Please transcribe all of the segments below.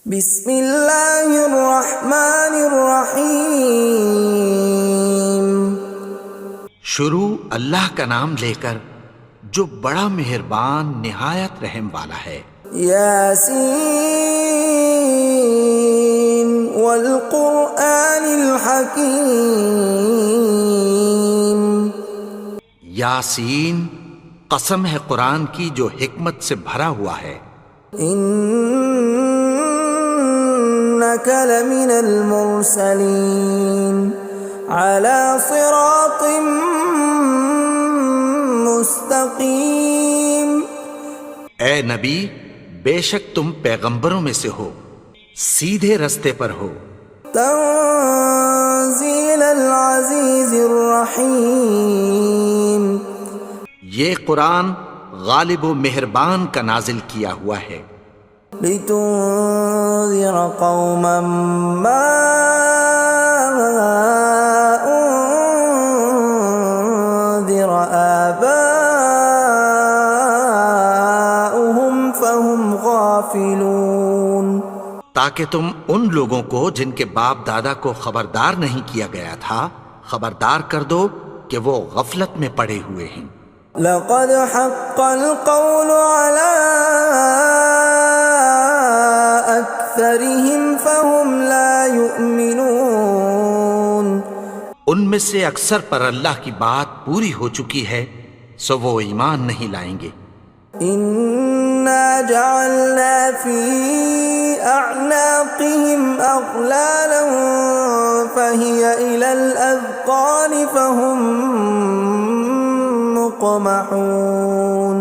بسم اللہ الرحمن الرحیم۔ شروع اللہ کا نام لے کر جو بڑا مہربان نہایت رحم والا ہے۔ یاسین والقرآن الحکیم۔ یاسین، قسم ہے قرآن کی جو حکمت سے بھرا ہوا ہے۔ انک لمن المرسلین علی صراط مستقیم۔ اے نبی، بے شک تم پیغمبروں میں سے ہو، سیدھے رستے پر ہو۔ تنزیل العزیز الرحیم۔ یہ قرآن غالب و مہربان کا نازل کیا ہوا ہے۔ لتنذر قوما ما انذر آباؤهم فهم غافلون۔ تاکہ تم ان لوگوں کو جن کے باپ دادا کو خبردار نہیں کیا گیا تھا خبردار کر دو کہ وہ غفلت میں پڑے ہوئے ہیں۔ لقد حق القول على أكثرهم فهم لا يؤمنون۔ ان میں سے اکثر پر اللہ کی بات پوری ہو چکی ہے سو وہ ایمان نہیں لائیں گے۔ إنا جعلنا في أعناقهم أغلالا فهي إلى الأذقان فهم مقمحون۔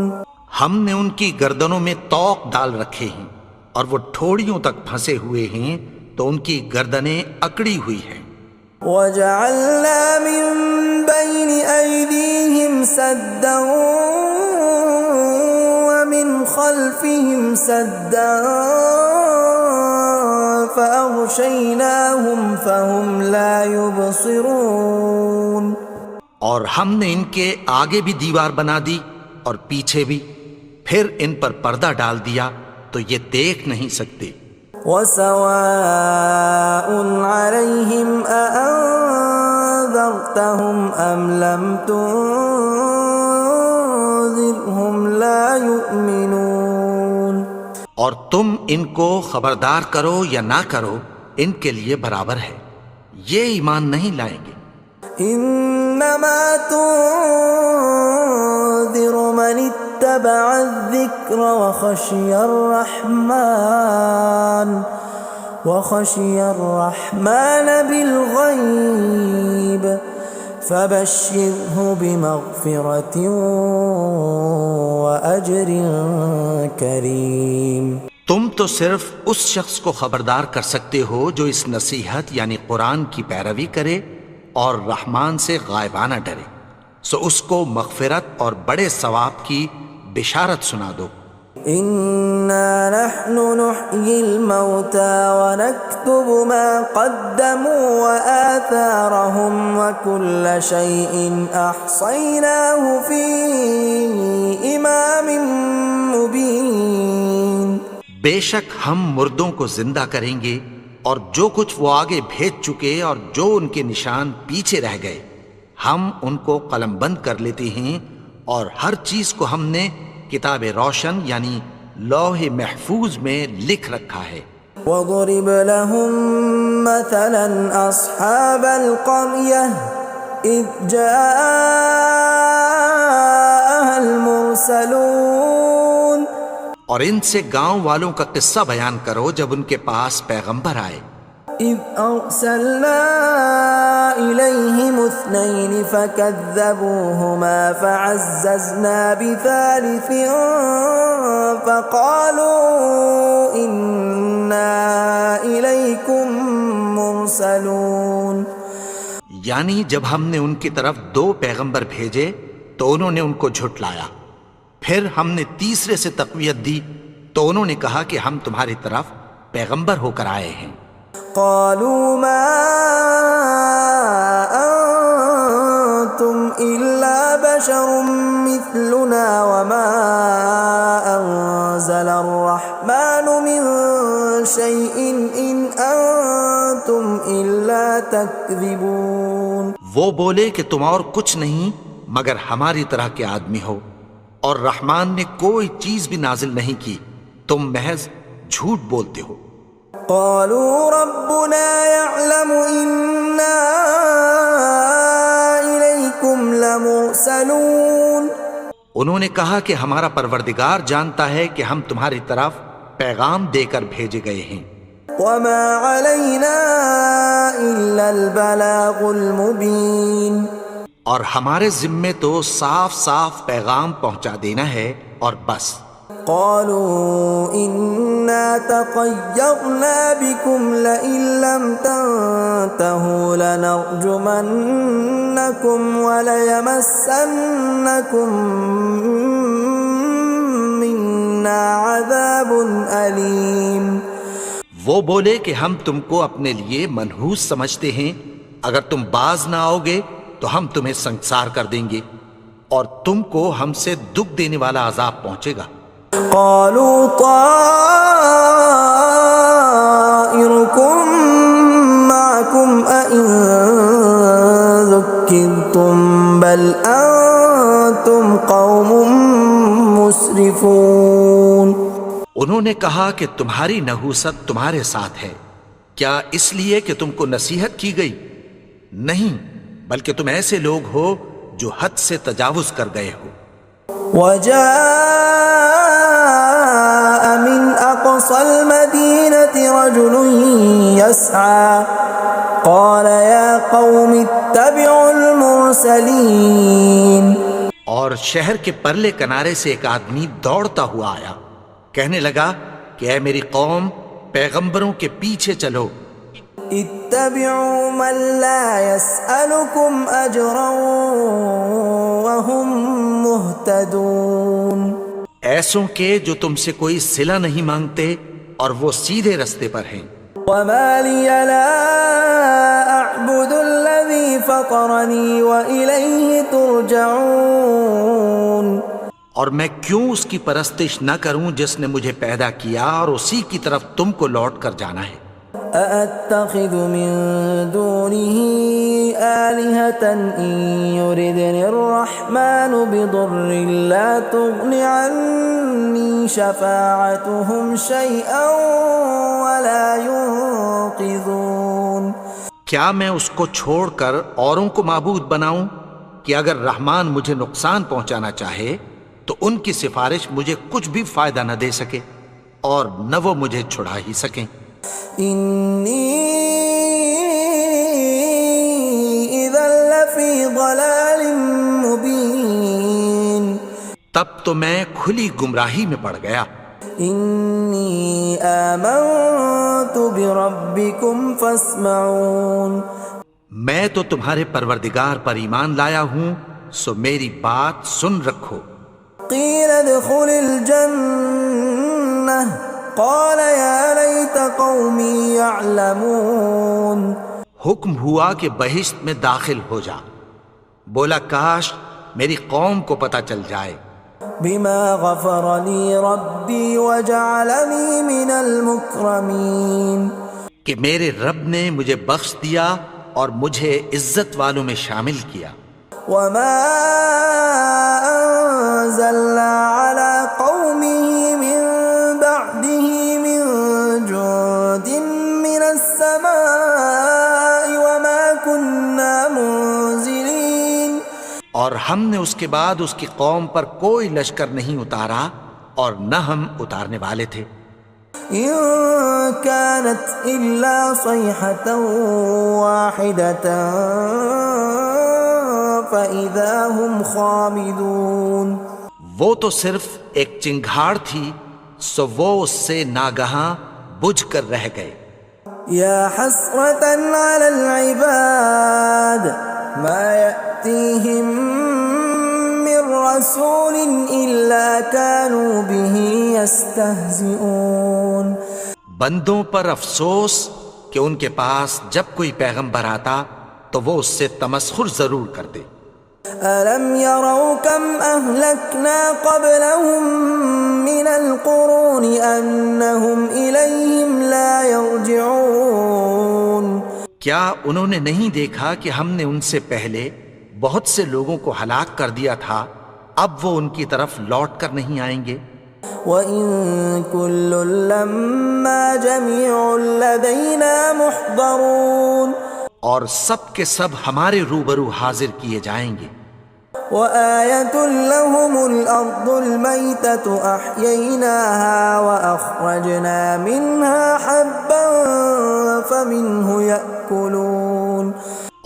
ہم نے ان کی گردنوں میں طوق ڈال رکھے ہیں اور وہ ٹھوڑیوں تک پھنسے ہوئے ہیں تو ان کی گردنیں اکڑی ہوئی ہیں۔ وَجَعَلْنَا مِن بَيْنِ أَيْدِيهِمْ سَدًّا وَمِنْ خَلْفِهِمْ سَدًّا فَأَغْشَيْنَاهُمْ فَهُمْ لَا يُبْصِرُونَ۔ اور ہم نے ان کے آگے بھی دیوار بنا دی اور پیچھے بھی، پھر ان پر پردہ ڈال دیا تو یہ دیکھ نہیں سکتے۔ وَسَوَاءٌ عَلَيْهِمْ أَأَنذَرْتَهُمْ أَمْ لَمْ تُنذِرْهُمْ لَا يُؤْمِنُونَ۔ اور تم ان کو خبردار کرو یا نہ کرو ان کے لیے برابر ہے، یہ ایمان نہیں لائیں گے۔ انما تنذر من اتبع الذکر وخشی الرحمن بالغیب فبشرہ بمغفرۃ واجر کریم۔ تم تو صرف اس شخص کو خبردار کر سکتے ہو جو اس نصیحت یعنی قرآن کی پیروی کرے اور رحمان سے غائبانہ ڈرے، سو اس کو مغفرت اور بڑے ثواب کی بشارت سنا دو۔ اِنَّا نَحْنُ نُحْيِي الْمَوْتَى وَنَكْتُبُ مَا قَدَّمُوا وَآثَارَهُمْ وَكُلَّ شَيْءٍ أَحْصَيْنَاهُ فِي إِمَامٍ مُبِينٍ۔ بے شک ہم مردوں کو زندہ کریں گے اور جو کچھ وہ آگے بھیج چکے اور جو ان کے نشان پیچھے رہ گئے ہم ان کو قلم بند کر لیتے ہیں، اور ہر چیز کو ہم نے کتاب روشن یعنی لوح محفوظ میں لکھ رکھا ہے۔ وَضُرِبْ لَهُم مَّثَلًا أَصْحَابَ الْقَرْيَةِ إِذْ جَاءَهَا الْمُرْسَلُونَ۔ اور ان سے گاؤں والوں کا قصہ بیان کرو جب ان کے پاس پیغمبر آئے۔ إِذْ أَرْسَلْنَا إِلَيْهِمُ اثْنَيْنِ فَكَذَّبُوهُمَا فَعَزَّزْنَا بِثَالِثٍ فَقَالُوا إِنَّا إِلَيْكُمْ مُرْسَلُونَ۔ یعنی جب ہم نے ان کی طرف دو پیغمبر بھیجے تو انہوں نے ان کو جھٹلایا، پھر ہم نے تیسرے سے تقویت دی تو انہوں نے کہا کہ ہم تمہاری طرف پیغمبر ہو کر آئے ہیں۔ قالوا ما انتم الا بشر مثلنا وما انزل الرحمن من شيء إن أنتم إلا تكذبون. وہ بولے کہ تم اور کچھ نہیں مگر ہماری طرح کے آدمی ہو، اور رحمان نے کوئی چیز بھی نازل نہیں کی، تم محض جھوٹ بولتے ہو. قالوا ربنا يعلم إنا إليكم لمرسلون. انہوں نے کہا کہ ہمارا پروردگار جانتا ہے کہ ہم تمہاری طرف پیغام دے کر بھیجے گئے ہیں. وما علينا إلا البلاغ المبين. اور ہمارے ذمے تو صاف صاف پیغام پہنچا دینا ہے اور بس. قالوا إنا تطيرنا بكم لئن لم تنتهوا لنرجمنكم وليمسنكم منا عذاب أليم. وہ بولے کہ ہم تم کو اپنے لیے منحوس سمجھتے ہیں، اگر تم باز نہ آؤ گے تو ہم تمہیں سنسار کر دیں گے اور تم کو ہم سے دکھ دینے والا عذاب پہنچے گا. قالوا طائركم معكم أئن ذكرتم بل أنتم قوم مسرفون. انہوں نے کہا کہ تمہاری نحوست تمہارے ساتھ ہے، کیا اس لیے کہ تم کو نصیحت کی گئی؟ نہیں، بلکہ تم ایسے لوگ ہو جو حد سے تجاوز کر گئے ہو. وجاء من أقصى المدينة رجل يسعى قال يا قوم اتبعوا المرسلين. اور شہر کے پرلے کنارے سے ایک آدمی دوڑتا ہوا آیا، کہنے لگا کہ اے میری قوم، پیغمبروں کے پیچھے چلو. اتبعوا من لا يسألكم أجرا وهم مهتدون. ایسوں کے جو تم سے کوئی صلہ نہیں مانگتے اور وہ سیدھے رستے پر ہیں. وما لي لا أعبد الذي فطرني وإليه ترجعون. اور میں کیوں اس کی پرستش نہ کروں جس نے مجھے پیدا کیا اور اسی کی طرف تم کو لوٹ کر جانا ہے. أأتخذ من دونه آلهة إن يردني الرحمن بضر لا تغن عني شفاعتهم شيئا ولا ينقذون. کیا میں اس کو چھوڑ کر اوروں کو معبود بناؤں کہ اگر رحمان مجھے نقصان پہنچانا چاہے تو ان کی سفارش مجھے کچھ بھی فائدہ نہ دے سکے اور نہ وہ مجھے چھڑا ہی سکیں. إني إذا لفي ضلال مبين. تب تو میں کھلی گمراہی میں پڑ گیا. إني آمنت بربكم فاسمعون. میں تو تمہارے پروردگار پر ایمان لایا ہوں، سو میری بات سن رکھو. قيل ادخل الجنة قال يا ليت قومي يعلمون. حکم ہوا کہ بہشت میں داخل ہو جا. بولا کاش میری قوم کو پتہ چل جائے. بما غفر لي ربي وجعلني من المكرمين. کہ میرے رب نے مجھے بخش دیا اور مجھے عزت والوں میں شامل کیا. وما أنزلنا على قومه من بعده من جند من السماء وما كنا منزلين. اور ہم نے اس کے بعد اس کی قوم پر کوئی لشکر نہیں اتارا اور نہ ہم اتارنے والے تھے. إن كانت إلا صيحة واحدة فإذا هم خامدون. وہ تو صرف ایک چنگھاڑ تھی، سو وہ اس سے ناگہاں بجھ کر رہ گئے. يا حسرة على العباد ما يأتيهم من رسول إلا كانوا به يستهزئون. بندوں پر افسوس کہ ان کے پاس جب کوئی پیغمبر آتا تو وہ اس سے تمسخر ضرور کرتے. ألم يروا كم أهلكنا قبلهم من القرون أنهم إليهم لا يرجعون کیا انہوں نے نہیں دیکھا کہ ہم نے ان سے پہلے بہت سے لوگوں کو ہلاک کر دیا تھا، اب وہ ان کی طرف لوٹ کر نہیں آئیں گے؟ وَإِن كُلٌّ لَّمَّا جَمِيعٌ لَّدَيْنَا مُحْضَرُونَ اور سب کے سب ہمارے روبرو حاضر کیے جائیں گے۔ وَآيَةٌ لَّهُمُ الْأَرْضُ الْمَيْتَةُ أَحْيَيْنَاهَا وَأَخْرَجْنَا مِنْهَا حَبًّا فَمِنْهُ يَأْكُلُونَ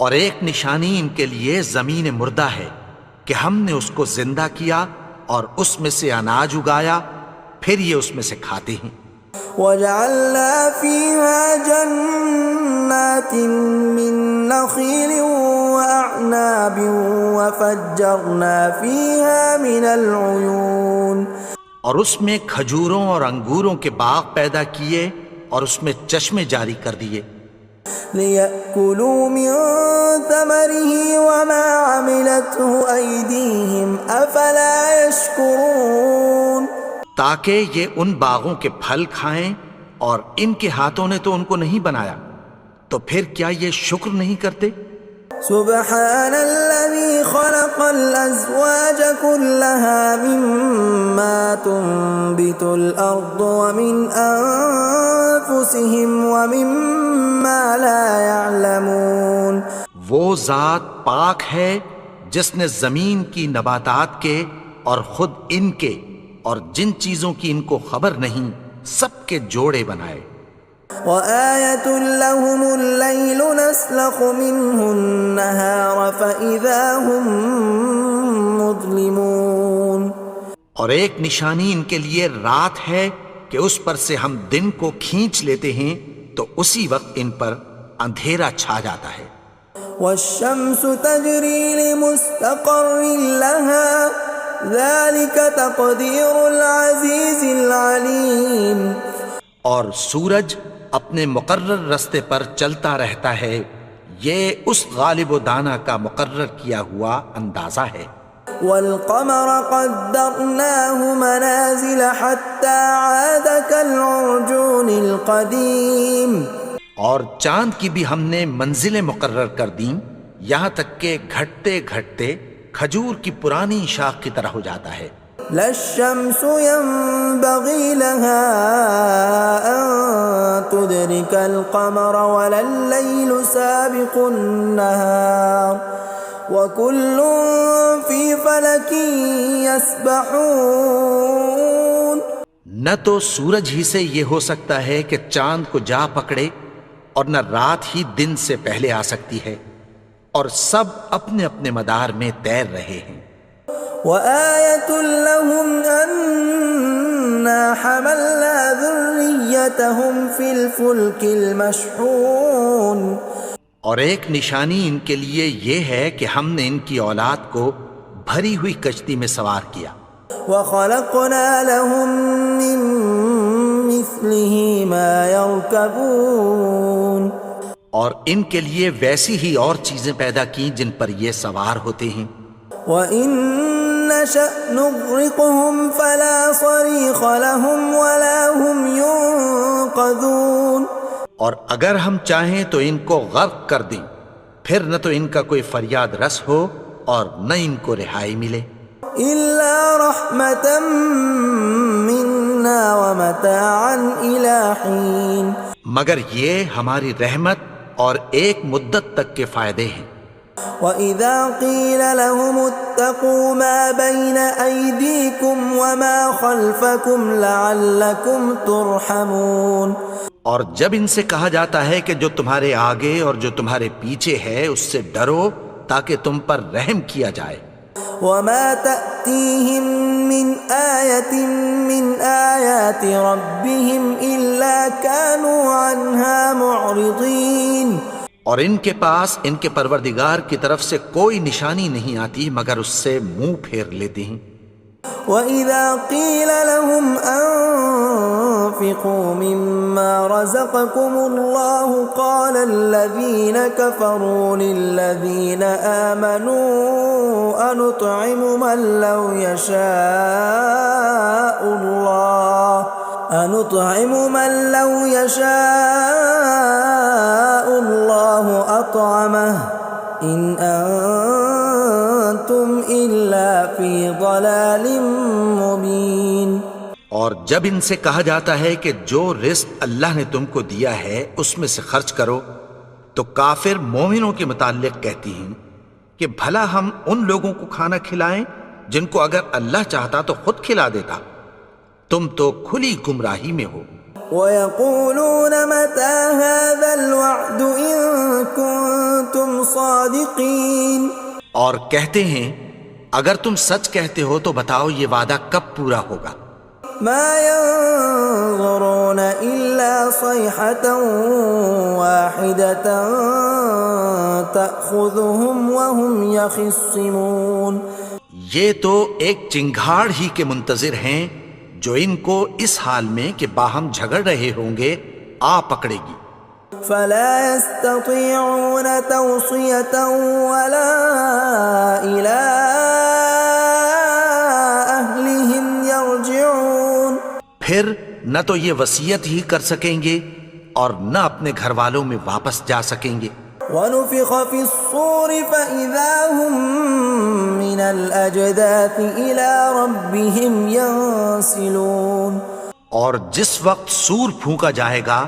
اور ایک نشانی ان کے لیے زمین مردہ ہے کہ ہم نے اس کو زندہ کیا اور اس میں سے اناج اگایا، پھر یہ اس میں سے کھاتے ہیں۔ وَجَعَلْنَا فِيهَا جَنَّاتٍ مِّن نَّخِيلٍ وَأَعْنَابٍ وَفَجَّرْنَا فِيهَا مِنَ الْعُيُونِ اور اس میں کھجوروں اور انگوروں کے باغ پیدا کیے اور اس میں چشمے جاری کر دیے، لِيَأْكُلُوا مِن ثَمَرِهِ وَمَا عَمِلَتْهُ أَيْدِيهِمْ أَفَلَا يَشْكُرُونَ تاکہ یہ ان باغوں کے پھل کھائیں، اور ان کے ہاتھوں نے تو ان کو نہیں بنایا، تو پھر کیا یہ شکر نہیں کرتے؟ سبحان الذي خلق الأزواج كلها مما تنبت الأرض ومن أنفسهم ومما لا يعلمون وہ ذات پاک ہے جس نے زمین کی نباتات کے اور خود ان کے اور جن چیزوں کی ان کو خبر نہیں سب کے جوڑے بنائے۔ وَآيَةٌ لَّهُمُ اللَّيْلُ نَسْلَخُ مِنْهُ النَّهَارَ فَإِذَا هُم مُظْلِمُونَ اور ایک نشانی ان کے لیے رات ہے کہ اس پر سے ہم دن کو کھینچ لیتے ہیں تو اسی وقت ان پر اندھیرا چھا جاتا ہے۔ وَالشَّمْسُ تَجْرِي لِمُسْتَقَرٍّ لَّهَا ذَلِكَ تَقْدِيرُ الْعَزِيزِ الْعَلِيمِ اور سورج اپنے مقرر رستے پر چلتا رہتا ہے، یہ اس غالب و دانا کا مقرر کیا ہوا اندازہ ہے۔ وَالْقَمَرَ قَدَّرْنَاهُ مَنَازِلَ حَتَّى عَادَ كَالْعُرْجُونِ الْقَدِيمِ اور چاند کی بھی ہم نے منزلیں مقرر کر دیں، یہاں تک کہ گھٹتے گھٹتے کھجور کی پرانی شاخ کی طرح ہو جاتا ہے۔ لا الشمس ينبغي لها أن تدرك القمر ولا الليل سابق النهار وكل في فلك يسبحون نہ تو سورج ہی سے یہ ہو سکتا ہے کہ چاند کو جا پکڑے، اور نہ رات ہی دن سے پہلے آ سکتی ہے، اور سب اپنے اپنے مدار میں تیر رہے ہیں۔ وَآيَةٌ لَّهُمْ أَنَّا حَمَلْنَا ذُرِّيَّتَهُمْ فِي الْفُلْكِ الْمَشْحُونِ اور ایک نشانی ان کے لیے یہ ہے کہ ہم نے ان کی اولاد کو بھری ہوئی کشتی میں سوار کیا۔ وَخَلَقْنَا لَهُم مِّن مِّثْلِهِ مَا يَرْكَبُونَ اور ان کے لیے ویسی ہی اور چیزیں پیدا کی جن پر یہ سوار ہوتے ہیں۔ وَإِن نَّشَأْ نُغْرِقْهُمْ فَلَا صَرِيخَ لَهُمْ وَلَا هُمْ يُنقَذُونَ اور اگر ہم چاہیں تو ان کو غرق کر دیں، پھر نہ تو ان کا کوئی فریاد رس ہو اور نہ ان کو رہائی ملے۔ إِلَّا رَحْمَةً مِّنَّا وَمَتَاعًا إِلَىٰ حِينٍ مگر یہ ہماری رحمت اور ایک مدت تک کے فائدے ہیں۔ وَإِذَا قِيلَ لَهُمُ اتَّقُوا مَا بَيْنَ أَيْدِيكُمْ وَمَا خَلْفَكُمْ لَعَلَّكُمْ تُرْحَمُونَ اور جب ان سے کہا جاتا ہے کہ جو تمہارے آگے اور جو تمہارے پیچھے ہے اس سے ڈرو تاکہ تم پر رحم کیا جائے۔ وَمَا تَأْتِيهِم مِّنْ آيَةٍ مِّنْ آيَاتِ رَبِّهِمْ إِلَّا كَانُوا عَنْهَا مُعْرِضِينَ اور ان کے پاس ان کے پروردگار کی طرف سے کوئی نشانی نہیں آتی مگر اس سے منہ پھیر لیتے ہیں۔ وَإِذَا قِيلَ لَهُمْ وأنفقوا مما رزقكم الله قال الذين كفروا للذين آمنوا أنطعم من لو يشاء الله أطعمه إن أنتم إلا في ضلال مبين۔ اور جب ان سے کہا جاتا ہے کہ جو رزق اللہ نے تم کو دیا ہے اس میں سے خرچ کرو، تو کافر مومنوں کے متعلق کہتی ہیں کہ بھلا ہم ان لوگوں کو کھانا کھلائیں جن کو اگر اللہ چاہتا تو خود کھلا دیتا، تم تو کھلی گمراہی میں ہو۔ وَيَقُولُونَ مَتَى هَذَا الْوَعْدُ إِن كُنتُمْ صَادِقِينَ، اور کہتے ہیں اگر تم سچ کہتے ہو تو بتاؤ یہ وعدہ کب پورا ہوگا۔ مَا يَنظُرُونَ إِلَّا صَيْحَةً وَاحِدَةً تَأْخُذُهُمْ وَهُمْ يَخِصِّمُونَ، یہ تو ایک چنگھاڑ ہی کے منتظر ہیں جو ان کو اس حال میں کہ باہم جھگڑ رہے ہوں گے آ پکڑے گی۔ فَلَا يَسْتَطِيعُونَ تَوْصِيَةً وَلَا إِلَىٰ أَهْلِهِمْ يَرْجِعُونَ، پھر نہ تو یہ وصیت ہی کر سکیں گے اور نہ اپنے گھر والوں میں واپس جا سکیں گے۔ وَنُفِخَ فِي الصُّورِ فَإِذَا هُم مِّنَ الْأَجْدَاثِ إِلَىٰ رَبِّهِمْ يَنسِلُونَ، اور جس وقت سور پھونکا جائے گا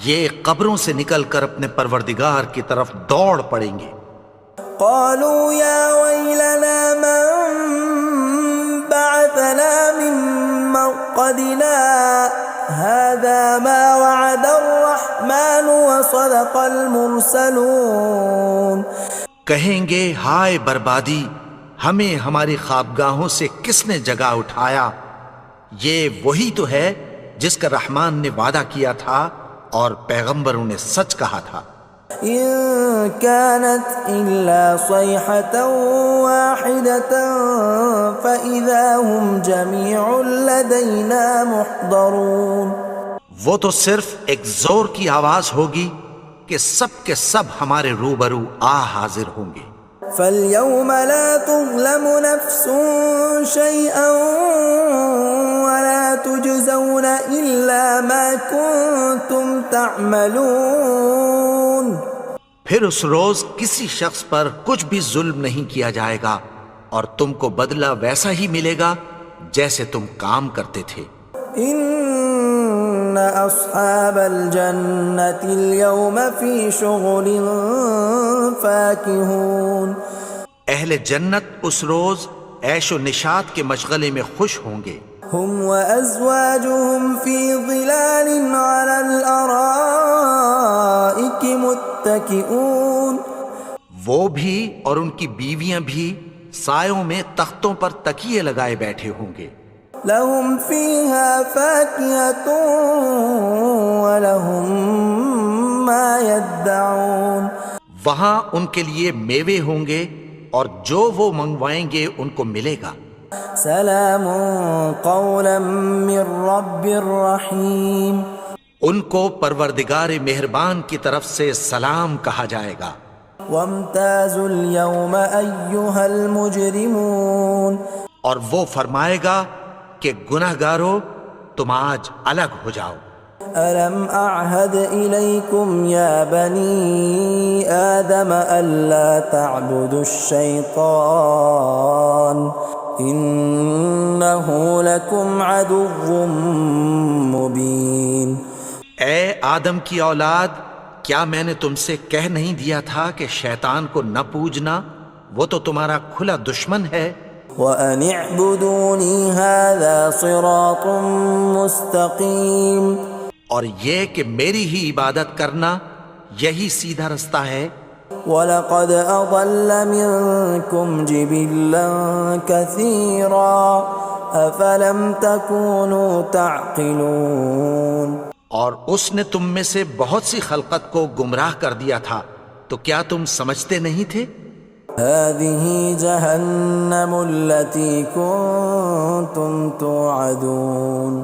یہ قبروں سے نکل کر اپنے پروردگار کی طرف دوڑ پڑیں گے۔ قَالُوا يَا وَيْلَنَا مَن بَعَثَنَا مِن مَّرْقَدِنَا هَٰذَا مَا وَعَدَ الرَّحْمَٰنُ وَصَدَقَ الْمُرْسَلُونَ، کہیں گے ہائے بربادی، ہمیں ہماری خوابگاہوں سے کس نے جگا اٹھایا، یہ وہی تو ہے جس کا رحمان نے وعدہ کیا تھا اور پیغمبروں نے سچ کہا تھا۔ إِن كَانَتْ إِلَّا صَيْحَةً وَاحِدَةً فَإِذَا هُمْ جَمِيعٌ لَدَيْنَا مُحْضَرُونَ، وہ تو صرف ایک زور کی آواز ہوگی کہ سب کے سب ہمارے روبرو آ حاضر ہوں گے۔ فَالْيَوْمَ لَا تُظْلَمُ نَفْسٌ شَيْئًا وَلَا تُجْزَوْنَ إِلَّا مَا كُنتُمْ تَعْمَلُونَ، پھر اس روز کسی شخص پر کچھ بھی ظلم نہیں کیا جائے گا اور تم کو بدلہ ویسا ہی ملے گا جیسے تم کام کرتے تھے۔ إِنَّ أَصْحَابَ الْجَنَّةِ الْيَوْمَ فِي شُغُلٍ فَاكِهُونَ، اہل جنت اس روز عیش و نشاط کے مشغلے میں خوش ہوں گے۔ هُمْ وَأَزْوَاجُهُمْ فِي ظِلَالٍ عَلَى الْأَرَائِكِ مُتَّكِئُونَ، وہ بھی اور ان کی بیویاں بھی سایوں میں تختوں پر تکیے لگائے بیٹھے ہوں گے۔ لَهُمْ فِيهَا فَاكِهَةٌ وَلَهُمْ مَا يَدَّعُونَ، وہاں ان کے لیے میوے ہوں گے اور جو وہ منگوائیں گے ان کو ملے گا۔ سلام قولا من رب رحیم، ان کو پروردگار مہربان کی طرف سے سلام کہا جائے گا۔ وامتازوا اليوم ایھا المجرمون، اور وہ فرمائے گا کہ گنہگارو تم آج الگ ہو جاؤ۔ ألم أعهد إليكم يا بني آدم ألا تعبدوا الشيطان إنه لكم عدو مبين۔ اے آدم کی اولاد، کیا میں نے تم سے کہہ نہیں دیا تھا کہ شیطان کو نہ پوجنا، وہ تو تمہارا کھلا دشمن ہے۔ وَأَنِ اعْبُدُونِي هَذَا صِرَاطٌ مُسْتَقِيمٌ، اور یہ کہ میری ہی عبادت کرنا یہی سیدھا رستہ ہے۔ وَلَقَدْ أَضَلَّ مِنْكُمْ جِبِلًّا كَثِيرًا أَفَلَمْ تَكُونُوا تَعْقِلُونَ، اور اس نے تم میں سے بہت سی خلقت کو گمراہ کر دیا تھا، تو کیا تم سمجھتے نہیں تھے؟ هَذِهِ جَهَنَّمُ الَّتِي كُنْتُمْ تُوعَدُونَ،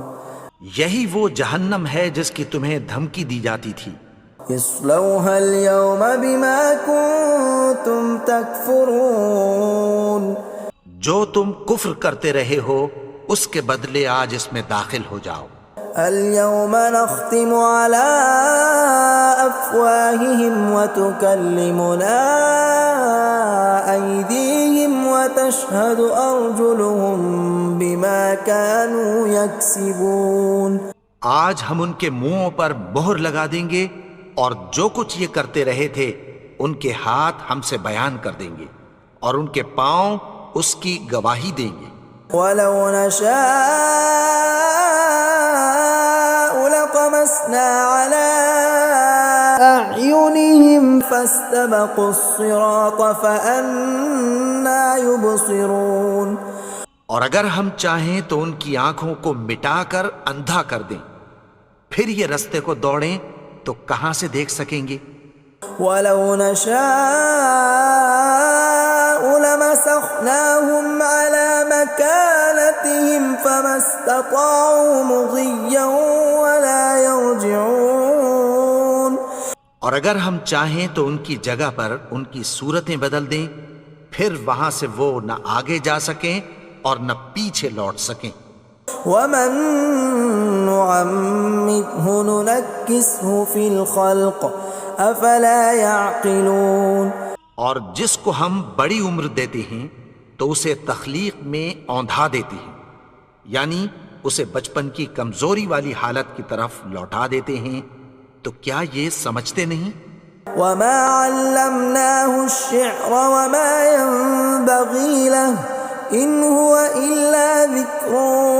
یہی وہ جہنم ہے جس کی تمہیں دھمکی دی جاتی تھی. اصلوها اليوم بما كنتم تكفرون. جو تم کفر کرتے رہے ہو اس کے بدلے آج اس میں داخل ہو جاؤ. اليوم نختم على أفواههم وتكلمنا أيديهم وتشهد أرجلهم بما كانوا يكسبون. آج ہم ان کے منہوں پر مہر لگا دیں گے اور جو کچھ یہ کرتے رہے تھے ان کے ہاتھ ہم سے بیان کر دیں گے اور ان کے پاؤں اس کی گواہی دیں گے. ولو نشاء لطمسنا على أعينهم فاستبقوا الصراط فأنى يبصرون. اور اگر ہم چاہیں تو ان کی آنکھوں کو مٹا کر اندھا کر دیں، پھر یہ رستے کو دوڑیں تو کہاں سے دیکھ سکیں گے. ولو نشاء لمسخناهم على مكانتهم فما استطاعوا مضيا ولا يرجعون. اور اگر ہم چاہیں تو ان کی جگہ پر ان کی صورتیں بدل دیں، پھر وہاں سے وہ نہ آگے جا سکیں اور نہ پیچھے لوٹ سکیں. ومن نعمره ننكسه في الخلق افلا يعقلون. اور جس کو ہم بڑی عمر دیتے ہیں تو اسے تخلیق میں اوندھا دیتے ہیں، یعنی اسے بچپن کی کمزوری والی حالت کی طرف لوٹا دیتے ہیں. تو کیا یہ سمجھتے نہیں؟ وما علمناه الشعر وما ينبغي له ان هو الا ذکر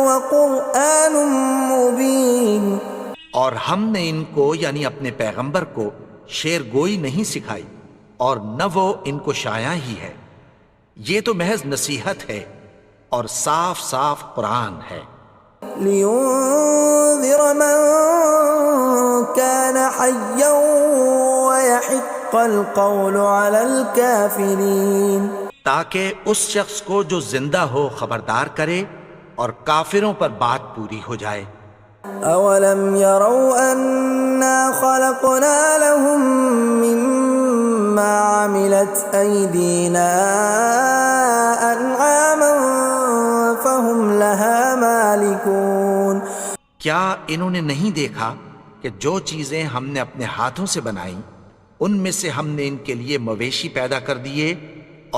وقرآن مبین. اور ہم نے ان کو یعنی اپنے پیغمبر کو شعر گوئی نہیں سکھائی اور نہ وہ ان کو شایع ہی ہے، یہ تو محض نصیحت ہے اور صاف صاف قرآن ہے. لينذر من كان حيا ويحق القول على الكافرين. تاکہ اس شخص کو جو زندہ ہو خبردار کرے اور کافروں پر بات پوری ہو جائے. اولم يروا انا خلقنا لهم مما عملت ايدينا انعاما فهم لها مالكون. کیا انہوں نے نہیں دیکھا کہ جو چیزیں ہم نے اپنے ہاتھوں سے بنائیں ان میں سے ہم نے ان کے لیے مویشی پیدا کر دیے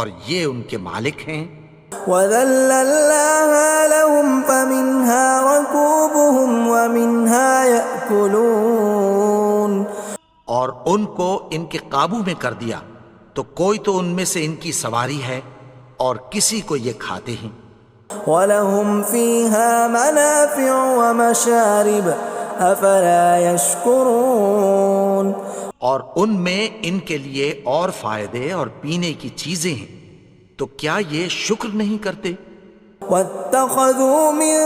اور یہ ان کے مالک ہیں. وَذَلَّلْنَاهَا لَهُمْ فَمِنْهَا رَكُوبُهُمْ وَمِنْهَا يَأْكُلُونَ. اور ان کو ان کے قابو میں کر دیا تو کوئی تو ان میں سے ان کی سواری ہے اور کسی کو یہ کھاتے ہیں. وَلَهُمْ فِيهَا مَنَافِعُ وَمَشَارِبُ أَفَلَا يَشْكُرُونَ. اور ان میں ان کے لیے اور فائدے اور پینے کی چیزیں ہیں، تو کیا یہ شکر نہیں کرتے؟ وَاتَّخَذُوا مِن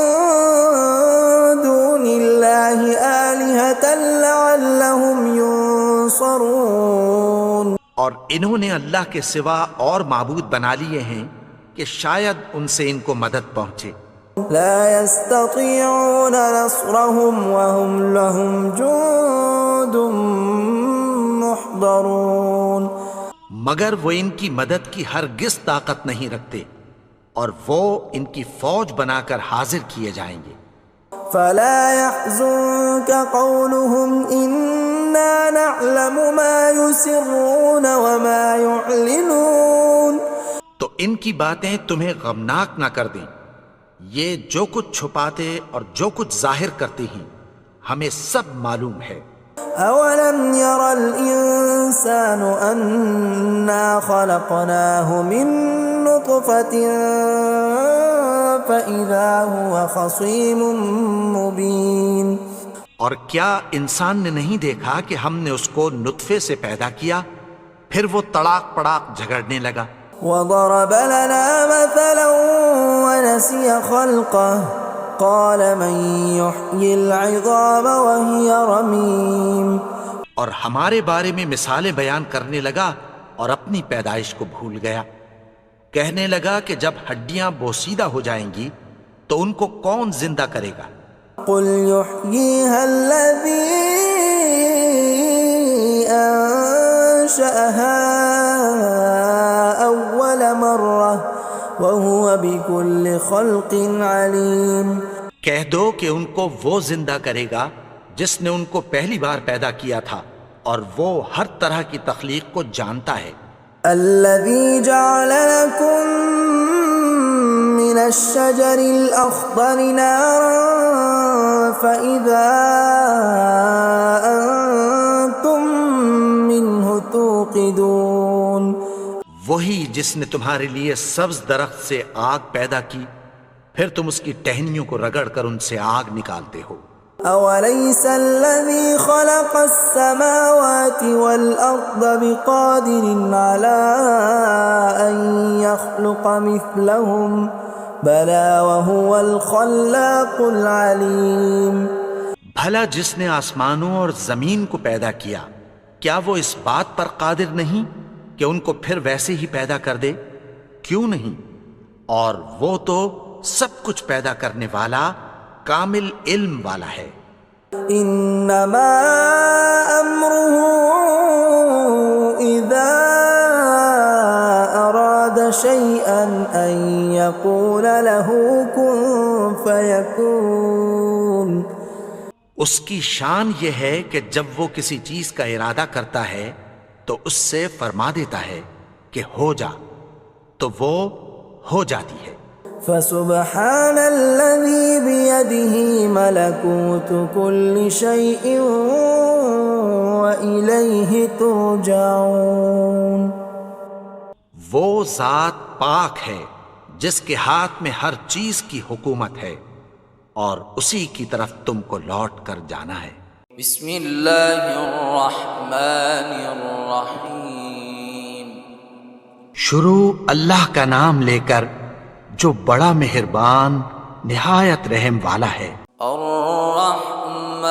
دُونِ اللَّهِ آلِهَةً لَعَلَّهُمْ يُنصَرُونَ. اور انہوں نے اللہ کے سوا اور معبود بنا لیے ہیں کہ شاید ان سے ان کو مدد پہنچے. لا يستطيعون نصرهم وهم لهم جند محضرون. مگر وہ ان کی مدد کی ہرگز طاقت نہیں رکھتے اور وہ ان کی فوج بنا کر حاضر کیے جائیں گے. فلا يحزنك قولهم إنا نعلم ما يسرون وما يعلنون. تو ان کی باتیں تمہیں غمناک نہ کر دیں، یہ جو کچھ چھپاتے اور جو کچھ ظاہر کرتے ہیں ہمیں سب معلوم ہے. أولم ير الإنسان أنا خلقناه من نطفة فإذا هو خصيم مبين. اور کیا انسان نے نہیں دیکھا کہ ہم نے اس کو نطفے سے پیدا کیا پھر وہ تڑاک پڑاک جھگڑنے لگا. وضرب لنا مثلا ونسي خلقه قال من يحيي العظام وهي رميم. اور ہمارے بارے میں مثالیں بیان کرنے لگا اور اپنی پیدائش کو بھول گیا. کہنے لگا کہ جب ہڈیاں بوسیدہ ہو جائیں گی تو ان کو کون زندہ کرے گا قل يحييها الذي أنشأها أول مرة وهو بكل خلق عليم۔ کہہ دو کہ ان کو وہ زندہ کرے گا جس نے ان کو پہلی بار پیدا کیا تھا، اور وہ ہر طرح کی تخلیق کو جانتا ہے۔ الذي جعل لكم من الشجر الأخضر نارا فإذا أنتم منه توقدون۔ وہی جس نے تمہارے لیے سبز درخت سے آگ پیدا کی، پھر تم اس کی ٹہنیوں کو رگڑ کر ان سے آگ نکالتے ہو۔ أوليس الذي خلق السماوات والأرض بقادر على أن يخلق مثلهم بلى وهو الخلاق العليم۔ بھلا جس نے آسمانوں اور زمین کو پیدا کیا، کیا وہ اس بات پر قادر نہیں کہ ان کو پھر ویسے ہی پیدا کر دے؟ کیوں نہیں؟ اور وہ تو سب کچھ پیدا کرنے والا، کامل علم والا ہے۔ انما امره اذا اراد شيئا ان يقول له كن فيكون۔ اس کی شان یہ ہے کہ جب وہ کسی چیز کا ارادہ کرتا ہے تو اس سے فرما دیتا ہے کہ ہو جا، تو وہ ہو جاتی ہے۔ فسبحان الذي بيده ملكوت كل شيء وإليه ترجعون۔ وہ ذات پاک ہے جس کے ہاتھ میں ہر چیز کی حکومت ہے، اور اسی کی طرف تم کو لوٹ کر جانا ہے۔ بسم اللہ الرحمن الرحیم۔ شروع اللہ کا نام لے کر جو بڑا مہربان نہایت رحم والا ہے۔ الرحمن،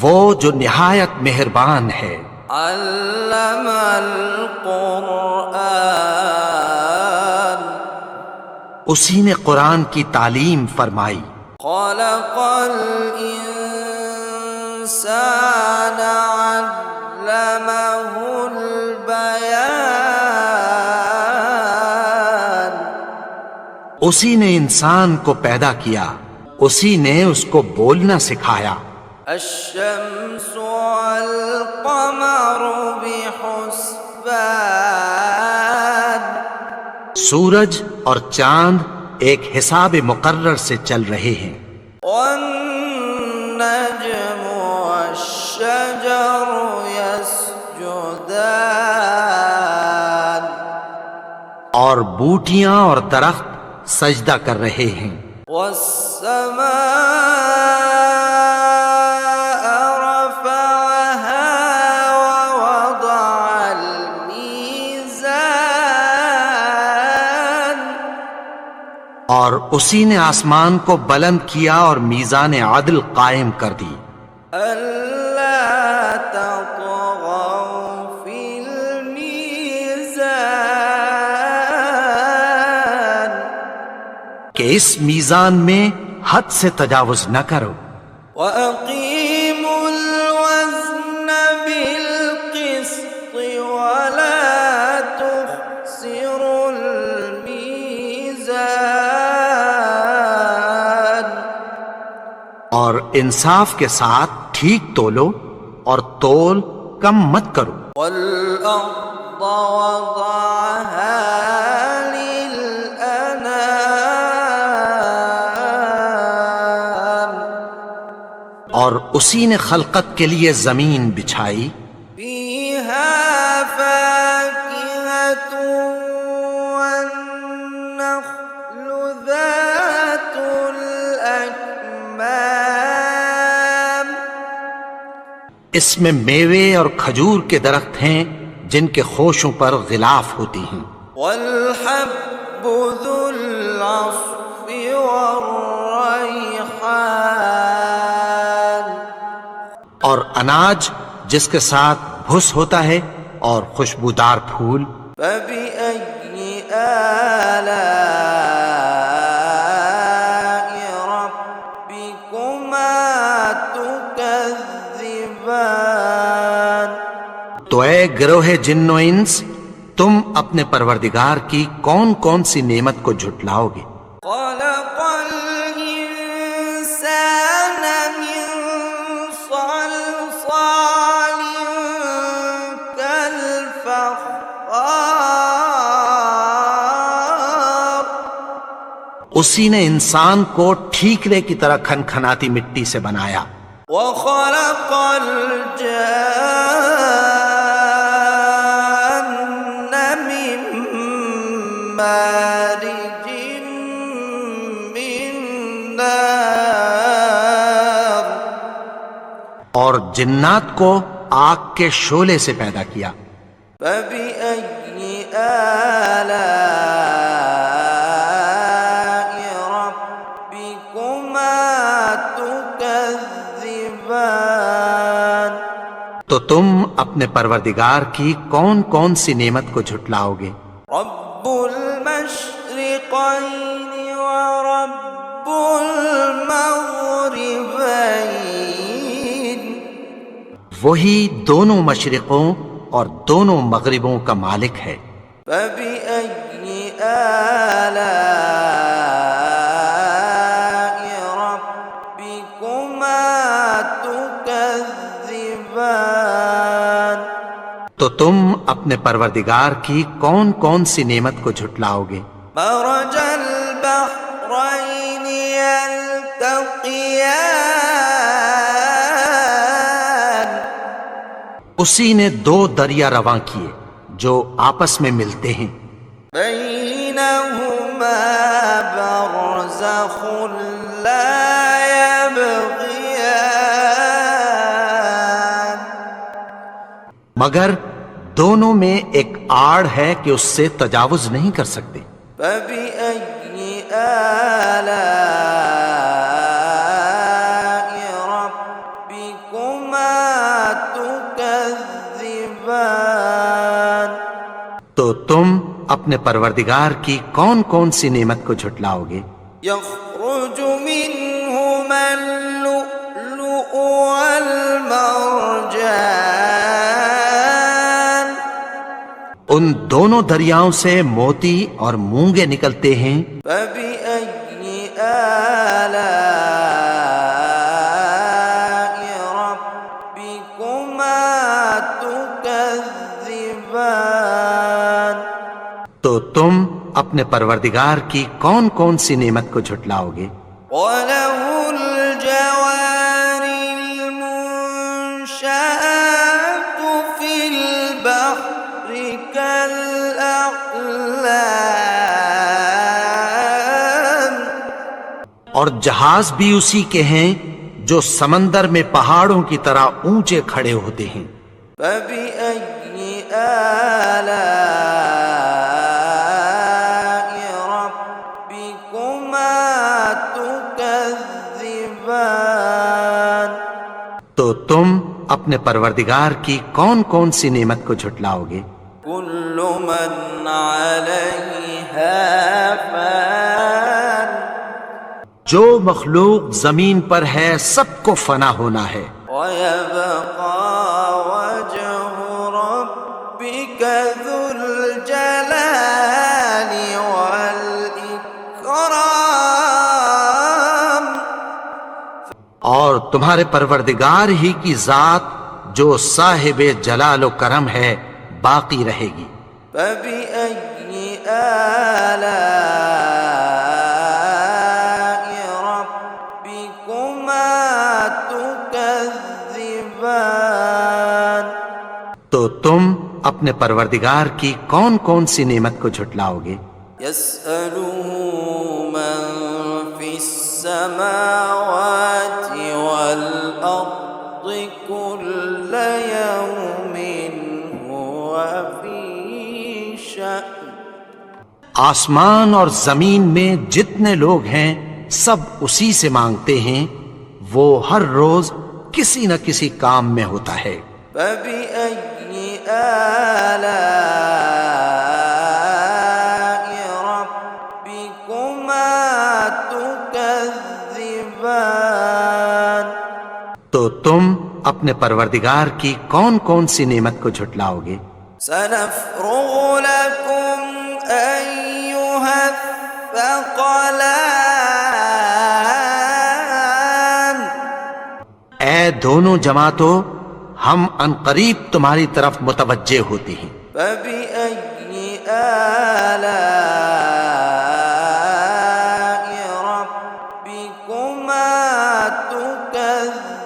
وہ جو نہایت مہربان ہے۔ علم القرآن، اسی نے قرآن کی تعلیم فرمائی۔ خلق الانسان علمه البیان، اسی نے انسان کو پیدا کیا، اسی نے اس کو بولنا سکھایا۔ الشمس والقمر بحسبان، سورج اور چاند ایک حساب مقرر سے چل رہے ہیں۔ والنجم والشجر يسجدان، اور بوٹیاں اور درخت سجدہ کر رہے ہیں۔ والسماء رفعها ووضع الميزان، اور اسی نے آسمان کو بلند کیا اور میزان عدل قائم کر دی۔ ألا تطغوا في الميزان، کہ اس میزان میں حد سے تجاوز نہ کرو۔ وأقيموا الوزن بالقسط ولا تخسروا الميزان، اور انصاف کے ساتھ ٹھیک تولو اور تول کم مت کرو۔ والأرض وضعها للأنام، اور اسی نے خلقت کے لیے زمین بچھائی، فيها فاكهة والنخل ذات الأكمام، اس میں میوے اور کھجور کے درخت ہیں جن کے خوشوں پر غلاف ہوتی ہیں، والحب ذو العصف والريحان، اور اناج جس کے ساتھ بھس ہوتا ہے اور خوشبودار پھول۔ فبأي آلاء تو اے گروہ جن و انس، تم اپنے پروردگار کی کون کون سی نعمت کو جھٹلاؤ گے؟ خلق الإنسان من صلصال كالفخار اسی نے انسان کو ٹھیکرے کی طرح کھنکھناتی مٹی سے بنایا، وخلق الجان من مارج من نار اور جنات کو آگ کے شعلے سے پیدا کیا۔ فبأي آلاء ربكما تكذبان تو تم اپنے پروردگار کی کون کون سی نعمت کو جھٹلاؤ گے؟ رب المشرقين ورب المغربين وہی دونوں مشرقوں اور دونوں مغربوں کا مالک ہے۔ فبأي آلاء ربكما تكذبان تو تم اپنے پروردگار کی کون کون سی نعمت کو جھٹلاؤ گے؟ مرج البحرين يلتقيان اسی نے دو دریا رواں کیے جو آپس میں ملتے ہیں، بينهما برزخ لا يبغيان مگر دونوں میں ایک آڑ ہے کہ اس سے تجاوز نہیں کر سکتے۔ فبأي آلاء ربكما تكذبان تو تم اپنے پروردگار کی کون کون سی نعمت کو جھٹلاؤ گے؟ يخرج منهما اللؤلؤ والمرجان ان دونوں دریاؤں سے موتی اور مونگے نکلتے ہیں۔ فبأي آلاء ربكما تكذبان تو تم اپنے پروردگار کی کون کون سی نعمت کو جھٹلاؤ گے؟ وله الجوار المنشآت في البحر كالأعلام اور جہاز بھی اسی کے ہیں جو سمندر میں پہاڑوں کی طرح اونچے کھڑے ہوتے ہیں۔ فبأي آلاء ربكما تكذبان تو تم اپنے پروردگار کی کون کون سی نعمت کو جھٹلاؤ گے؟ كل من عليها فان جو مخلوق زمین پر ہے سب کو فنا ہونا ہے، ويبقى وجه ربك ذو الجلال والإكرام اور تمہارے پروردگار ہی کی ذات جو صاحب جلال و کرم ہے باقی رہے گی۔ فبأي آلاء ربكما تكذبان تو تم اپنے پروردگار کی کون کون سی نعمت کو جھٹلاؤ گے؟ يسأله من في السماوات والأرض كل يوم هو في شأن آسمان اور زمین میں جتنے لوگ ہیں سب اسی سے مانگتے ہیں، وہ ہر روز کسی نہ کسی کام میں ہوتا ہے۔ فبأي آلاء ربكما تكذبان تو تو تم اپنے پروردگار کی کون کون سی نعمت کو جھٹلاؤ گے؟ سنفرغ لكم أيها الثقلان اے دونوں جماعتوں، ہم عنقریب تمہاری طرف متوجہ ہوتے ہیں۔ فبأي آلاء ربكما تكذبان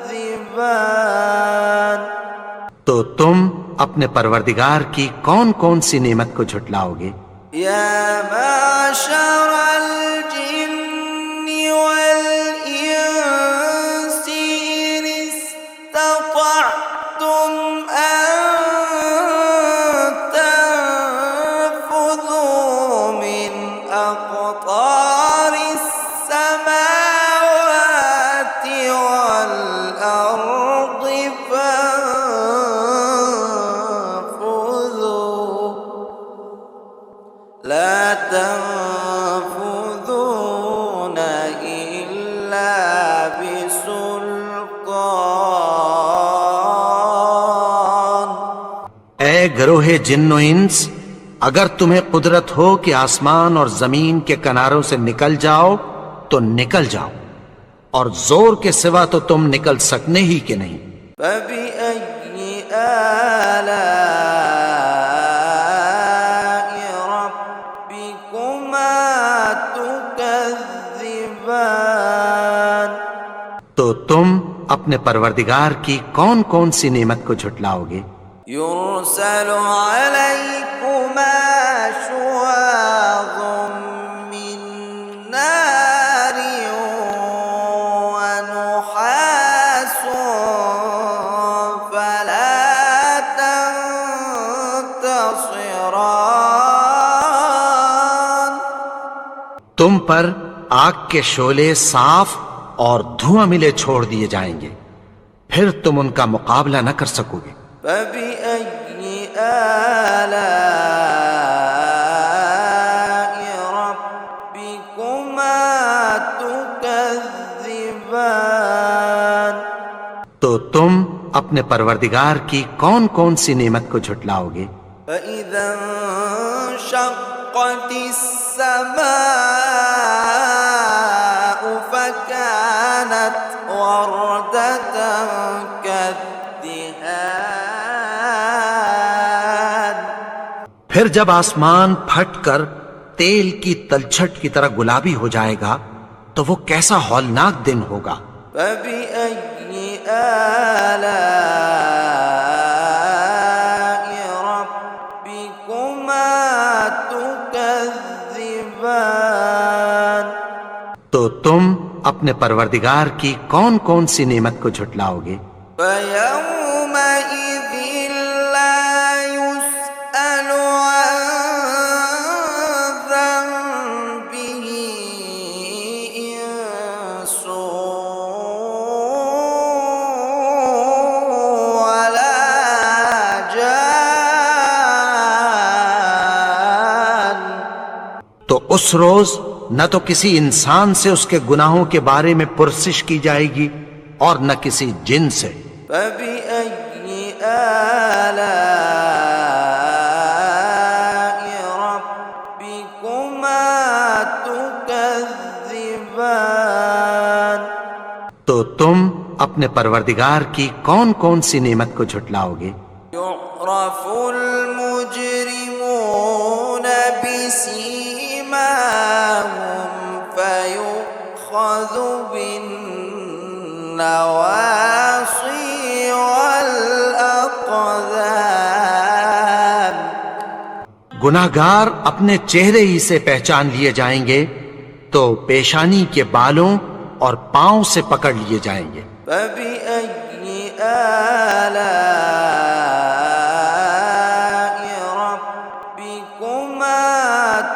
تو تم اپنے پروردگار کی کون کون سی نعمت کو جھٹلاؤ گے؟ يا معشر الجن والإنس إن استطعتم أن تنفذوا من أقطار السماوات والأرض فانفذوا لا تنفذون إلا بسلطان اے گروہ جن و انس، اگر تمہیں قدرت ہو کہ آسمان اور زمین کے کناروں سے نکل جاؤ تو نکل جاؤ، اور زور کے سوا تو تم نکل سکنے ہی کہ نہیں۔ فبأي آلاء ربكما تكذبان تو تم اپنے پروردگار کی کون کون سی نعمت کو جھٹلاؤ گے؟ يرسل عليكما شواظ من نار ونحاس فلا تنتصران تم پر آگ کے شعلے صاف اور دھواں ملے چھوڑ دیے جائیں گے، پھر تم ان کا مقابلہ نہ کر سکو گے۔ فبأي آلاء ربكما تكذبان تو تم اپنے پروردگار کی کون کون سی نعمت کو جھٹلاؤ گے؟ فإذا انشقت السماء فكانت وردة كالدهان پھر جب آسمان پھٹ کر تیل کی تلچھٹ کی طرح گلابی ہو جائے گا تو وہ کیسا ہولناک دن ہوگا۔ فبأي آلاء ربكما تكذبان تو تم اپنے پروردگار کی کون کون سی نعمت کو جھٹلاؤ گے؟ فيومئذ لا يسأل عن ذنبه إنس ولا جان تو اس روز نہ تو کسی انسان سے اس کے گناہوں کے بارے میں پرسش کی جائے گی اور نہ کسی جن سے۔ فبأي آلاء ربكما تكذبان تو تم اپنے پروردگار کی کون کون سی نعمت کو جھٹلاؤ گے؟ يعرف المجرمون بسيماهم فيؤخذ بالنواصي والأقدام گناہگار اپنے چہرے ہی سے پہچان لیے جائیں گے تو پیشانی کے بالوں اور پاؤں سے پکڑ لیے جائیں گے۔ فبأي آلاء ربكما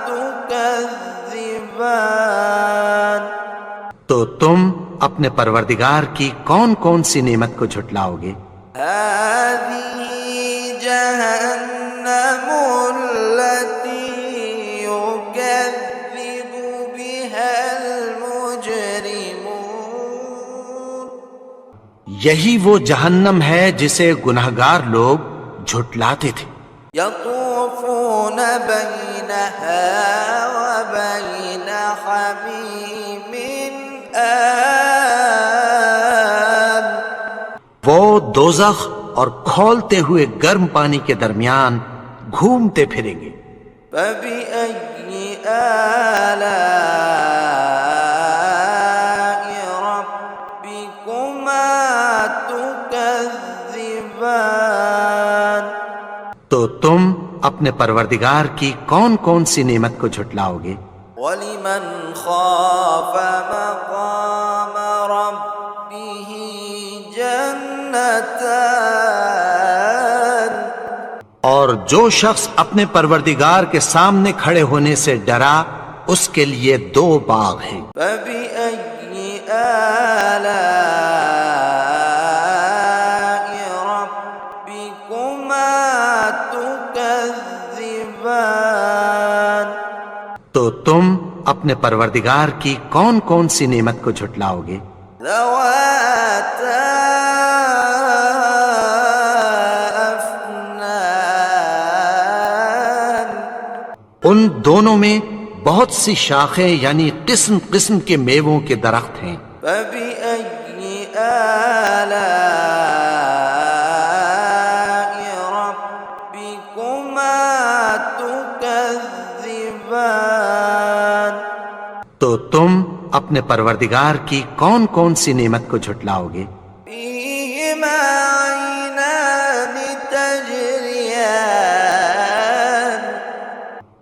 تكذبان تو تم اپنے پروردگار کی کون کون سی نعمت کو جھٹلاؤ گے؟ هذه جهنم التي يكذب بها المجرمون یہی وہ جہنم ہے جسے گنہگار لوگ جھٹلاتے تھے۔ يطوفون بينها وبين حميم آن وہ دوزخ اور کھولتے ہوئے گرم پانی کے درمیان گھومتے پھریں گے۔ فبأي آلاء ربكما تكذبان تو تم اپنے پروردگار کی کون کون سی نعمت کو جھٹلاؤ گے؟ ولمن خاف مقام ربه جنتان اور جو شخص اپنے پروردگار کے سامنے کھڑے ہونے سے ڈرا اس کے لیے 2 باغ ہیں۔ فبأي آلاء ربكما تكذبان تو تم اپنے پروردگار کی کون کون سی نعمت کو جھٹلاؤ گے؟ ذواتا افنان ان دونوں میں بہت سی شاخیں یعنی قسم قسم کے میووں کے درخت ہیں۔ فبأي آلاء ربكما تكذبان تو تم اپنے پروردگار کی کون کون سی نعمت کو جھٹلاؤ گے؟ فيهما عينان تجريان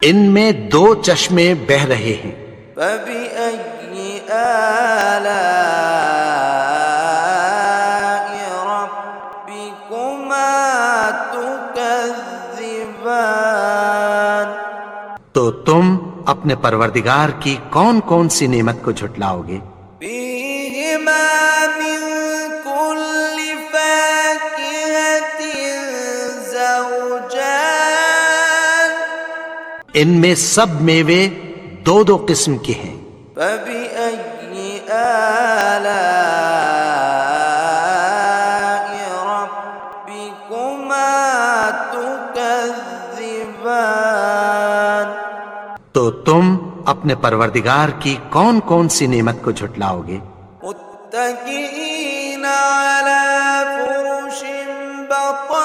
ان میں 2 چشمے بہہ رہے ہیں۔ فبأي آلاء ربكما تكذبان تو تم اپنے پروردگار کی کون کون سی نعمت کو جھٹلاؤ گے؟ فيهما من كل فاكهة زوجان ان میں سب میوے 2 قسم کے ہیں۔ فبأي آلاء ربكما تكذبان تو تم اپنے پروردگار کی کون کون سی نعمت کو جھٹلاؤ گے؟ متكئين على فرش بطائنها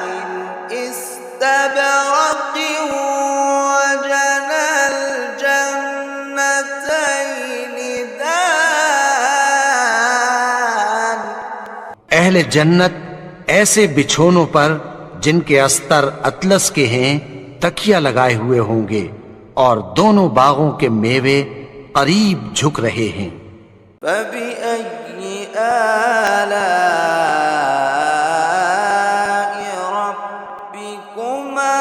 من استبرق وجنى الجنتين دان اہل جنت ایسے بچھونوں پر جن کے استر اطلس کے ہیں تکیہ لگائے ہوئے ہوں گے اور دونوں باغوں کے میوے قریب جھک رہے ہیں۔ فبأي آلاء ربكما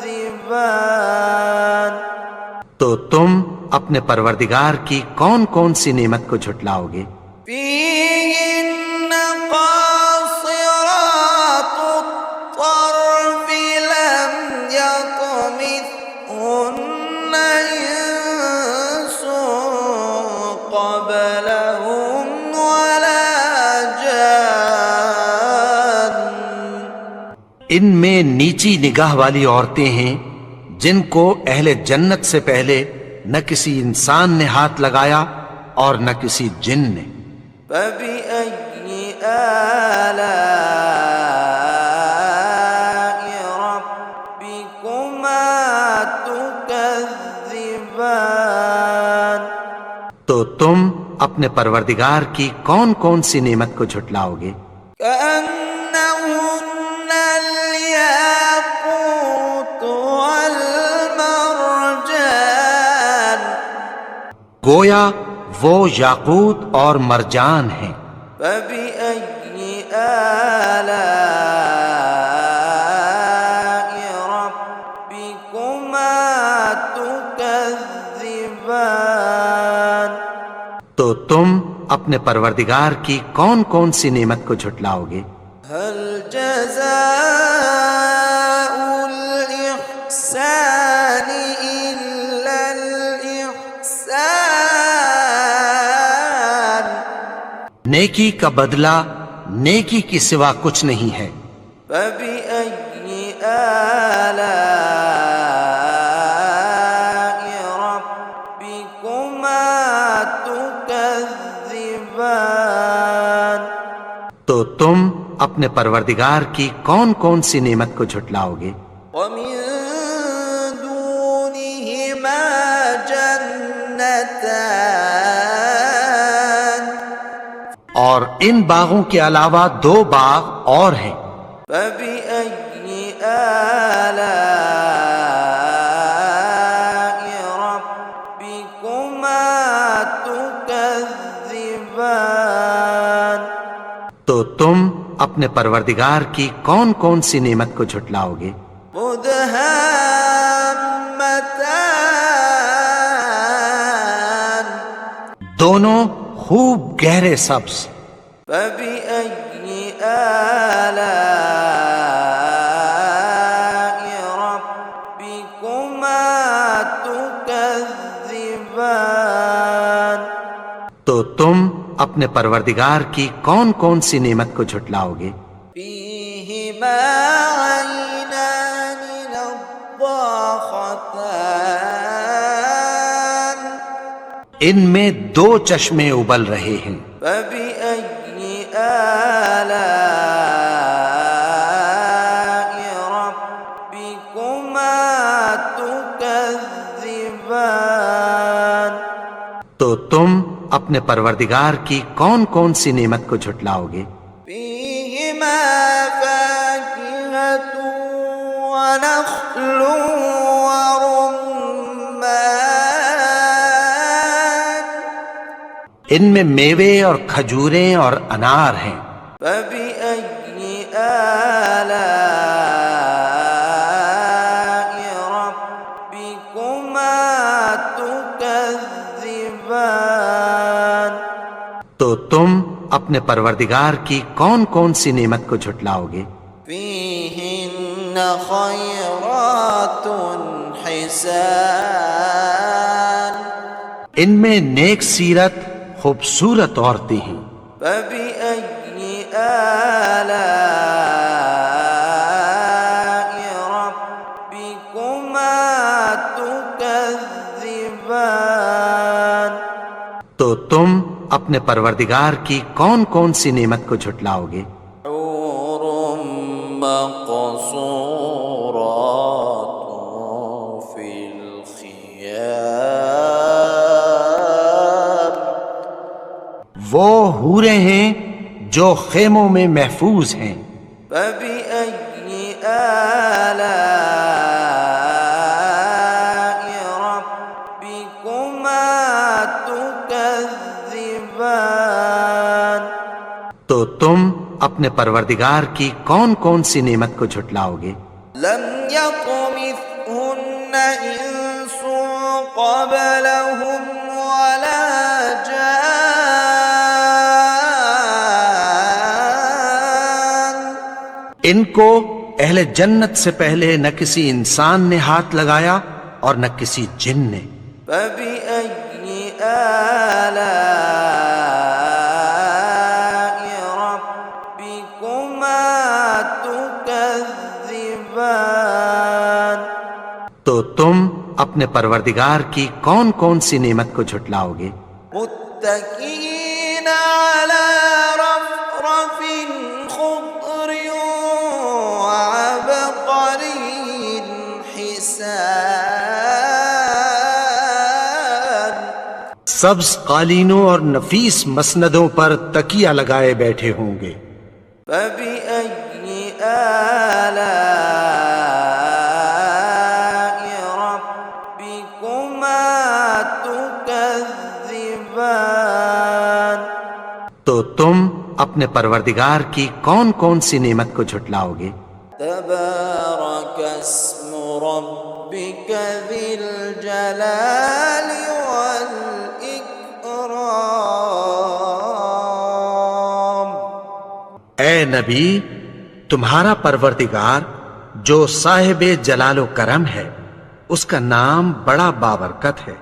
تكذبان تو تم اپنے پروردگار کی کون کون سی نعمت کو جھٹلاؤ گے؟ فيهن قاصرات الطرف لم يطمثهن إنس قبلهم ولا جان ان میں نیچی نگاہ والی عورتیں ہیں جن کو اہل جنت سے پہلے نہ کسی انسان نے ہاتھ لگایا اور نہ کسی جن نے۔ فبأي آلاء ربكما تكذبان تو تم اپنے پروردگار کی کون کون سی نعمت کو جھٹلاؤ گے؟ كأنهن الياقوت والمرجان گویا وہ یاقوت اور مرجان ہیں۔ فبأي آلاء ربكما تكذبان تو تم اپنے پروردگار کی کون کون سی نعمت کو جھٹلاؤ گے؟ هل جزاء الإحسان إلا الإحسان نیکی کا بدلہ نیکی کی سوا کچھ نہیں ہے۔ فبأي آلاء ربكما تكذبان؟ تو تم اپنے پروردگار کی کون کون سی نعمت کو جھٹلاؤ گے؟ ومن دونهما جنتان اور ان باغوں کے علاوہ 2 باغ اور ہیں۔ فبأي آلاء ربكما تكذبان؟ تو تم اپنے پروردگار کی کون کون سی نعمت کو جھٹلاؤ گے؟ مدهامتان دونوں خوب گہرے سبز۔ فبأي آلاء ربكما تكذبان؟ تو تم اپنے پروردگار کی کون کون سی نعمت کو جھٹلاؤ گے؟ فيهما عينان نضاختان ان میں 2 چشمے ابل رہے ہیں۔ فبأي آلاء ربكما تكذبان؟ تو تم اپنے پروردگار کی کون کون سی نعمت کو جھٹلاؤ گے؟ فيهما فاكهة ونخل ورمان ان میں میوے اور کھجوریں اور انار ہیں۔ فبأي آلاء ربكما تكذبان؟ تو تم اپنے پروردگار کی کون کون سی نعمت کو جھٹلاؤ گے؟ فيهن خيرات حسان ان میں نیک سیرت خوبصورت عورتیں ہیں۔ فبأي آلاء ربكما تكذبان؟ تو تم اپنے پروردگار کی کون کون سی نعمت کو جھٹلاؤ گے؟ حور مقصورات في الخيام وہ حوریں ہیں جو خیموں میں محفوظ ہیں۔ فبأي آلاء ربكما تكذبان؟ تو تم اپنے پروردگار کی کون کون سی نعمت کو جھٹلاؤ گے؟ لم يطمثهن إنس قبلهم ولا جان ان کو اہل جنت سے پہلے نہ کسی انسان نے ہاتھ لگایا اور نہ کسی جن نے۔ فبأي آلاء ربكما تكذبان؟ تو تم اپنے پروردگار کی کون کون سی نعمت کو جھٹلاؤ گے؟ متكئين على رفرف خضر وعبقري حسان سبز قالینوں اور نفیس مسندوں پر تکیہ لگائے بیٹھے ہوں گے۔ فبأي آلاء ربكما تكذبان؟ تو تم اپنے پروردگار کی کون کون سی نعمت کو جھٹلاؤ گے؟ تبارك اسم ربك ذي الجلال والإكرام اے نبی، تمہارا پروردگار جو صاحب جلال و کرم ہے، اس کا نام بڑا بابرکت ہے۔